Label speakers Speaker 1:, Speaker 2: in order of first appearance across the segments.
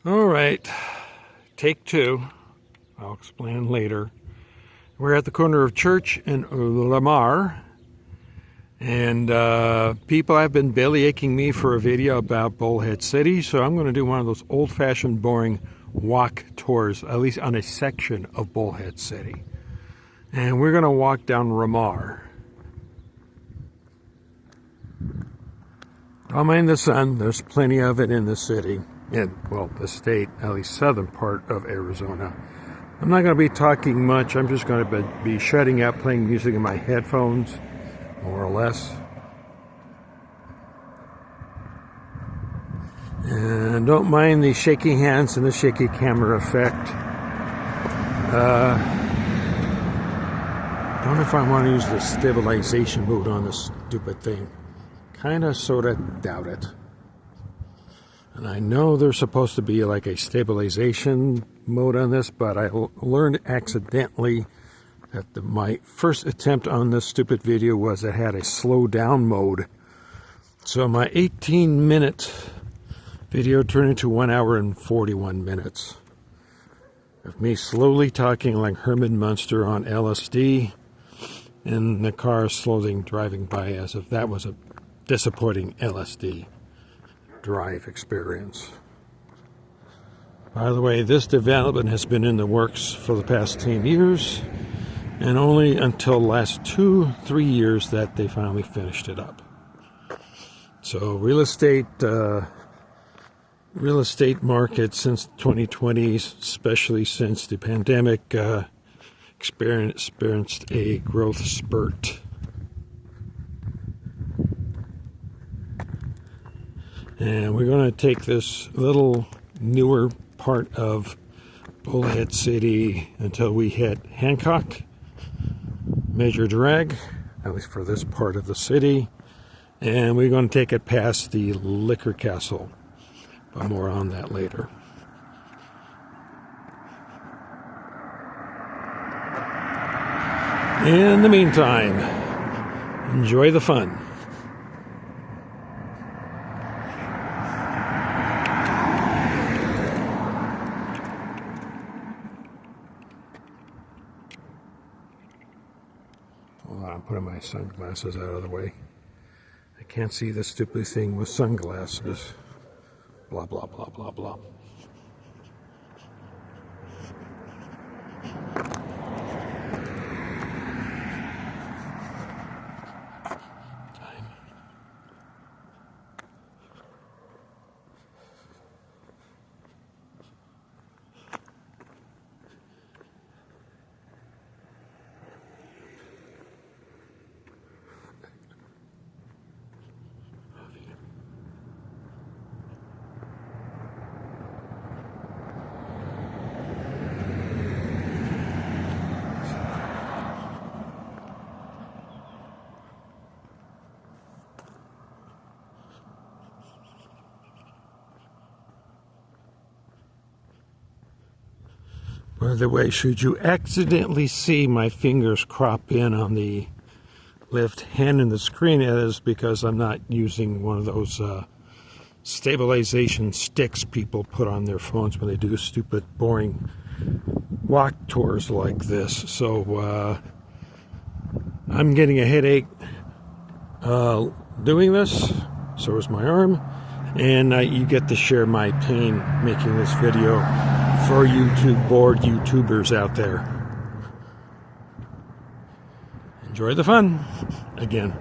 Speaker 1: All right, take two. I'll explain later. We're at the corner of Church and Lamar, and people have been bellyaching me for a video about Bullhead City, so I'm going to do one of those old-fashioned, boring walk tours, at least on a section of Bullhead City. And we're going to walk down Lamar. Don't mind the sun, there's plenty of it in the city, in, well, the state, at least southern part of Arizona. I'm not going to be talking much, I'm just going to be shutting out, playing music in my headphones, more or less. And don't mind the shaky hands and the shaky camera effect. Don't know if I want to use the stabilization mode on this stupid thing. Kinda, sorta doubt it. And I know there's supposed to be like a stabilization mode on this, but I learned accidentally that my first attempt on this stupid video was it had a slow down mode. So my 18-minute video turned into 1 hour and 41 minutes. Of me slowly talking like Herman Munster on LSD, and the car slowly driving by as if that was a disappointing LSD drive experience. By the way, this development has been in the works for the past 10 years, and only until the last 2-3 years that they finally finished it up. So real estate market since 2020, especially since the pandemic, experienced a growth spurt. And we're going to take this little newer part of Bullhead City until we hit Hancock, Major Drag, at least for this part of the city. And we're going to take it past the Liquor Castle, but more on that later. In the meantime, enjoy the fun. Hold on, I'm putting my sunglasses out of the way. I can't see the stupid thing with sunglasses. Blah, blah, blah, blah, blah. By the way, should you accidentally see my fingers crop in on the left hand in the screen, it is because I'm not using one of those stabilization sticks people put on their phones when they do stupid, boring walk tours like this. So I'm getting a headache doing this, so is my arm, and you get to share my pain making this video for YouTube bored YouTubers out there. Enjoy the fun again.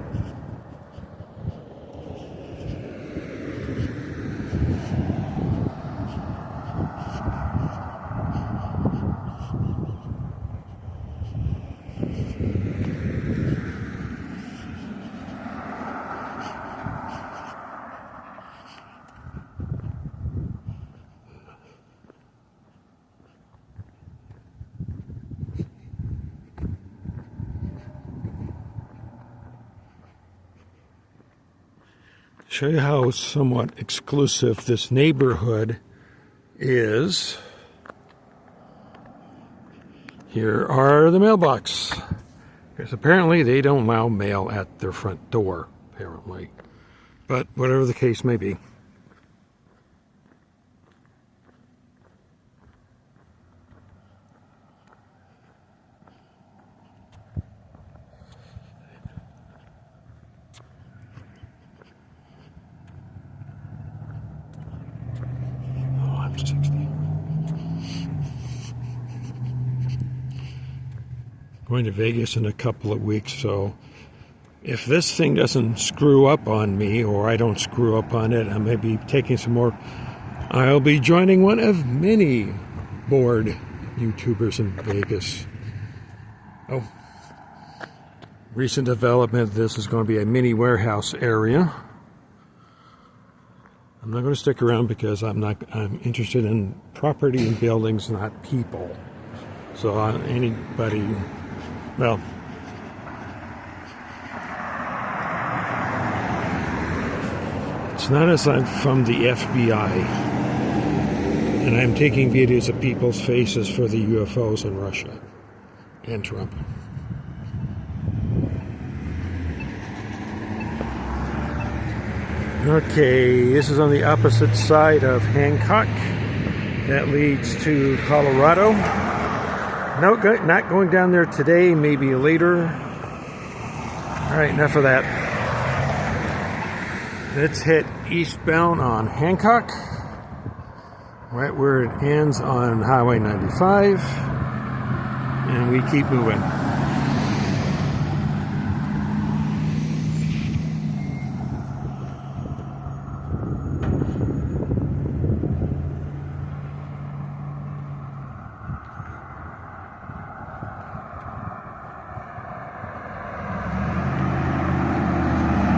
Speaker 1: Show you how somewhat exclusive this neighborhood is. Here are the mailbox. Because apparently they don't allow mail at their front door, apparently. But whatever the case may be. Going to Vegas in a couple of weeks, so if this thing doesn't screw up on me, or I don't screw up on it, I may be taking some more. I'll be joining one of many bored YouTubers in Vegas. Oh, recent development, this is going to be a mini warehouse area. I'm not going to stick around because I'm interested in property and buildings, not people. So anybody, well, it's not as I'm from the FBI, and I'm taking videos of people's faces for the UFOs in Russia and Trump. Okay, this is on the opposite side of Hancock. That leads to Colorado. No, not going down there today, maybe later. All right, enough of that. Let's hit eastbound on Hancock, right where it ends on Highway 95, and we keep moving.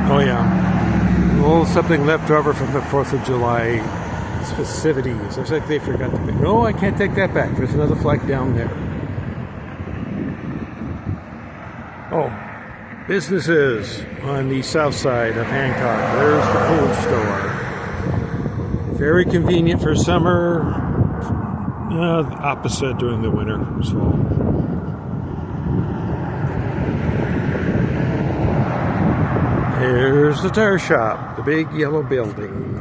Speaker 1: Oh yeah. Oh, something left over from the 4th of July festivities. Looks like they forgot to pick. No, I can't take that back. There's another flag down there. Oh, businesses on the south side of Hancock. There's the food store. Very convenient for summer. Opposite during the winter. So. Here's the tire shop, the big yellow building.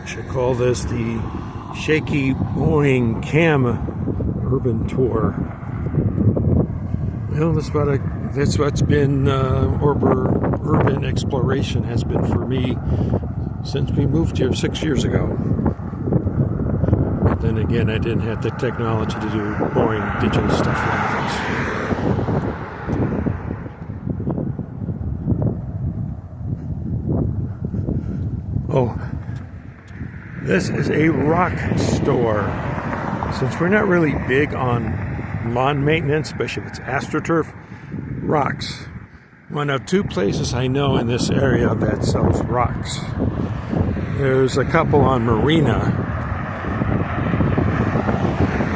Speaker 1: Should call this the shaky-cam urban tour. Well, that's what's been urban exploration has been for me since we moved here 6 years ago. But then again, I didn't have the technology to do boring digital stuff like this. Oh. This is a rock store. Since we're not really big on lawn maintenance, especially if it's AstroTurf, rocks. One of two places I know in this area that sells rocks. There's a couple on Marina.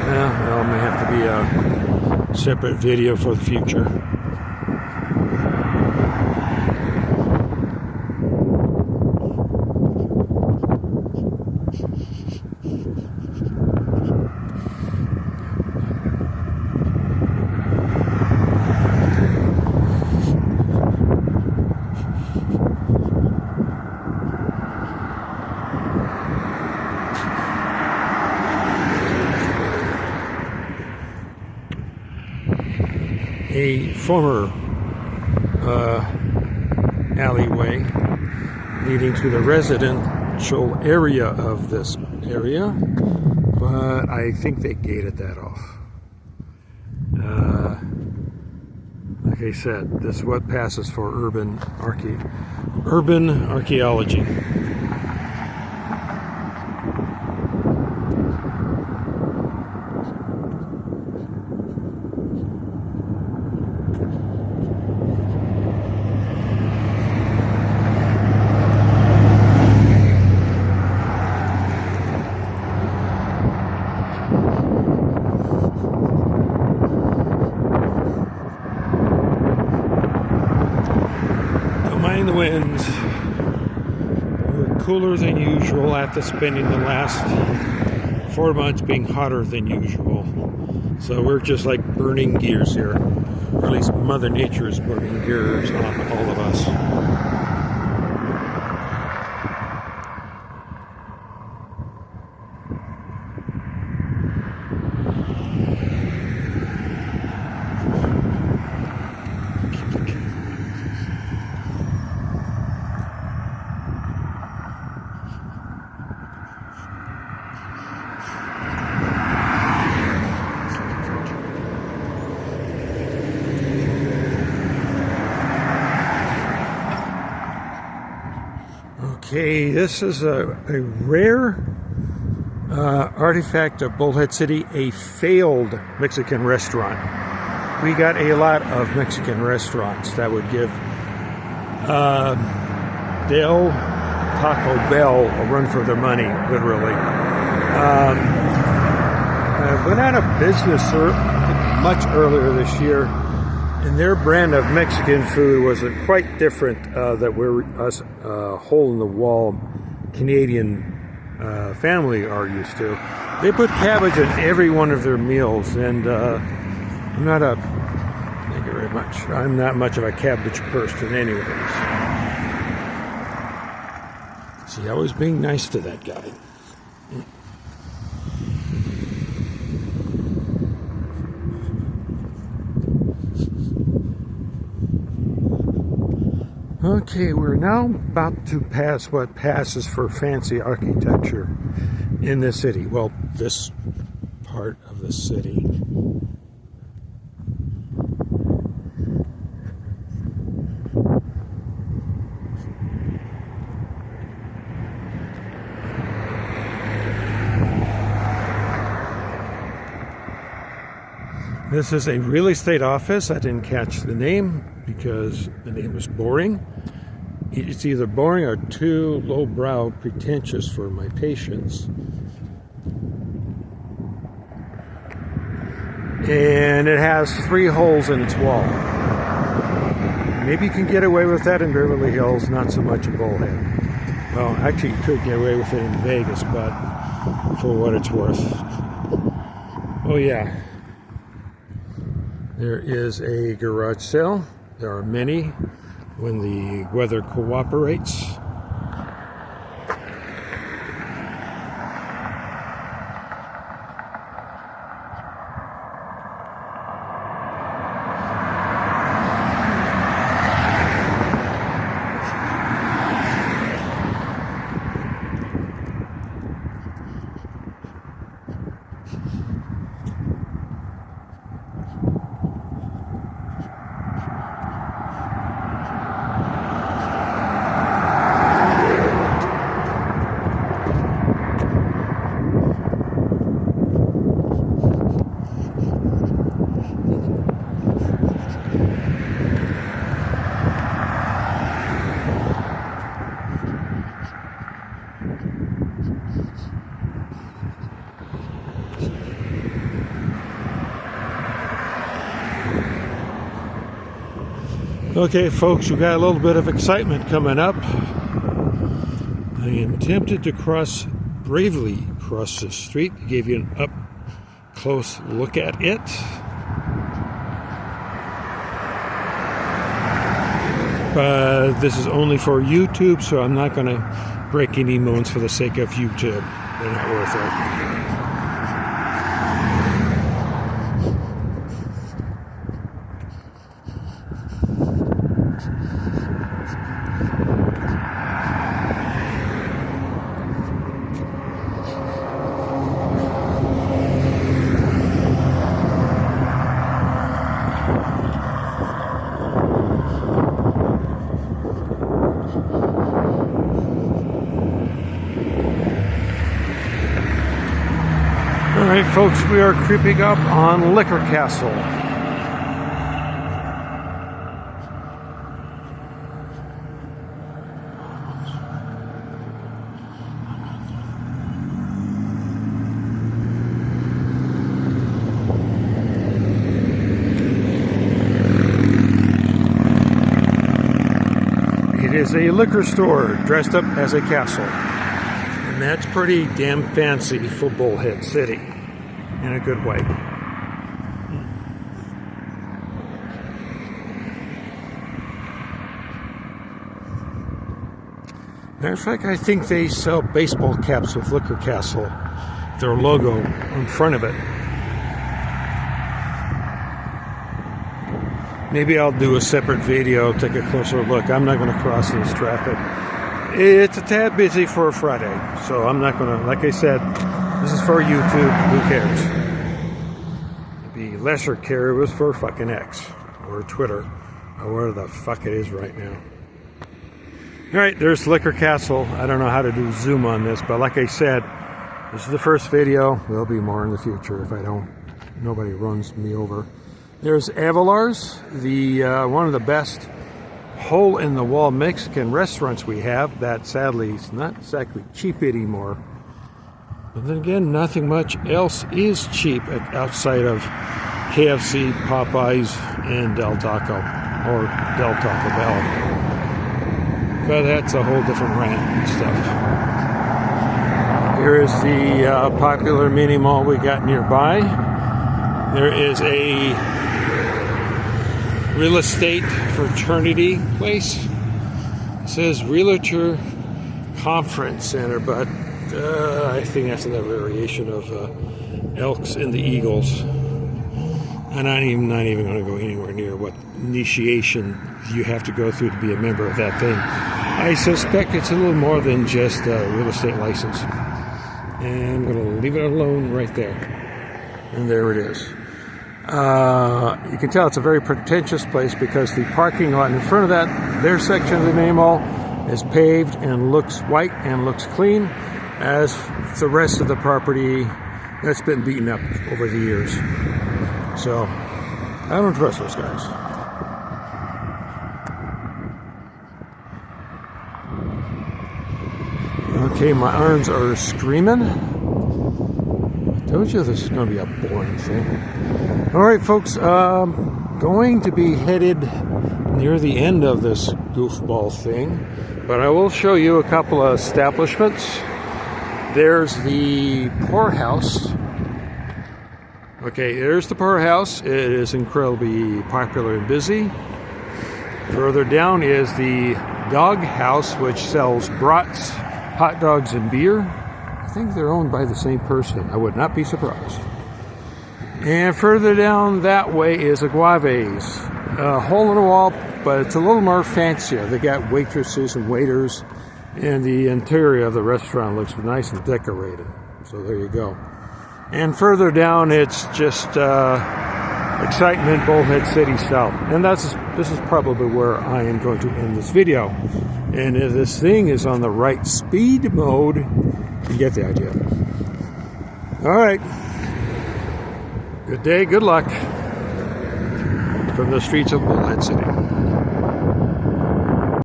Speaker 1: Well, may have to be a separate video for the future. A former alleyway leading to the residential area of this area, but I think they gated that off. Like I said, this is what passes for urban archaeology. The winds were cooler than usual after spending the last 4 months being hotter than usual. So we're just like burning gears here, or at least Mother Nature is burning gears on all of us. Okay, this is a rare artifact of Bullhead City, a failed Mexican restaurant. We got a lot of Mexican restaurants that would give Del Taco Bell a run for their money, literally. Went out of business much earlier this year. And their brand of Mexican food was quite different that we're us hole-in-the-wall Canadian family are used to. They put cabbage in every one of their meals, and thank you very much. I'm not much of a cabbage person anyways. See, I was being nice to that guy. Okay, we're now about to pass what passes for fancy architecture in the city. Well, this part of the city. This is a real estate office. I didn't catch the name because the name was boring. It's either boring or too lowbrow, pretentious for my patience. And it has 3 holes in its wall. Maybe you can get away with that in Beverly Hills, not so much in Bullhead. Well, actually you could get away with it in Vegas, but for what it's worth. Oh yeah. There is a garage sale. There are many when the weather cooperates. Okay, folks, we got a little bit of excitement coming up. I am tempted to bravely cross the street, give you an up close look at it. But this is only for YouTube, so I'm not going to break any bones for the sake of YouTube. They're not worth it. Alright folks, we are creeping up on Liquor Castle. It is a liquor store dressed up as a castle. And that's pretty damn fancy for Bullhead City. In a good way. Matter of fact, I think they sell baseball caps with Liquor Castle, their logo in front of it. Maybe I'll do a separate video, take a closer look. I'm not going to cross this traffic. It's a tad busy for a Friday, so I'm not going to, like I said, this is for YouTube, who cares? It'd be lesser care it was for fucking X, or Twitter, or whatever the fuck it is right now. Alright, there's Liquor Castle. I don't know how to do zoom on this, but like I said, this is the first video. There'll be more in the future if nobody runs me over. There's Avalar's, the one of the best hole-in-the-wall Mexican restaurants we have. That sadly is not exactly cheap anymore. But then again, nothing much else is cheap outside of KFC, Popeyes, and Del Taco, or Del Taco Bell. But that's a whole different rant and stuff. Here is the popular mini mall we got nearby. There is a real estate fraternity place. It says Realtor Conference Center, but I think that's another variation of Elks and the Eagles. And I'm not even going to go anywhere near what initiation you have to go through to be a member of that thing. I suspect it's a little more than just a real estate license. And I'm going to leave it alone right there. And there it is. You can tell it's a very pretentious place because the parking lot in front of that, their section of the main mall, is paved and looks white and looks clean, as the rest of the property that's been beaten up over the years. So I don't trust those guys. Okay, my arms are screaming. I told you this is going to be a boring thing. Alright folks, going to be headed near the end of this goofball thing, but I will show you a couple of establishments. There's the poorhouse. Okay, there's the poorhouse. It is incredibly popular and busy. Further down is the dog house, which sells brats, hot dogs, and beer. I think they're owned by the same person. I would not be surprised. And further down that way is Aguave's. A hole in the wall, but it's a little more fancier. They got waitresses and waiters, and the interior of the restaurant looks nice and decorated. So there you go. And further down, it's just excitement, Bullhead City style. And this is probably where I am going to end this video. And if this thing is on the right speed mode, you get the idea. All right. Good day, good luck from the streets of Bullhead City.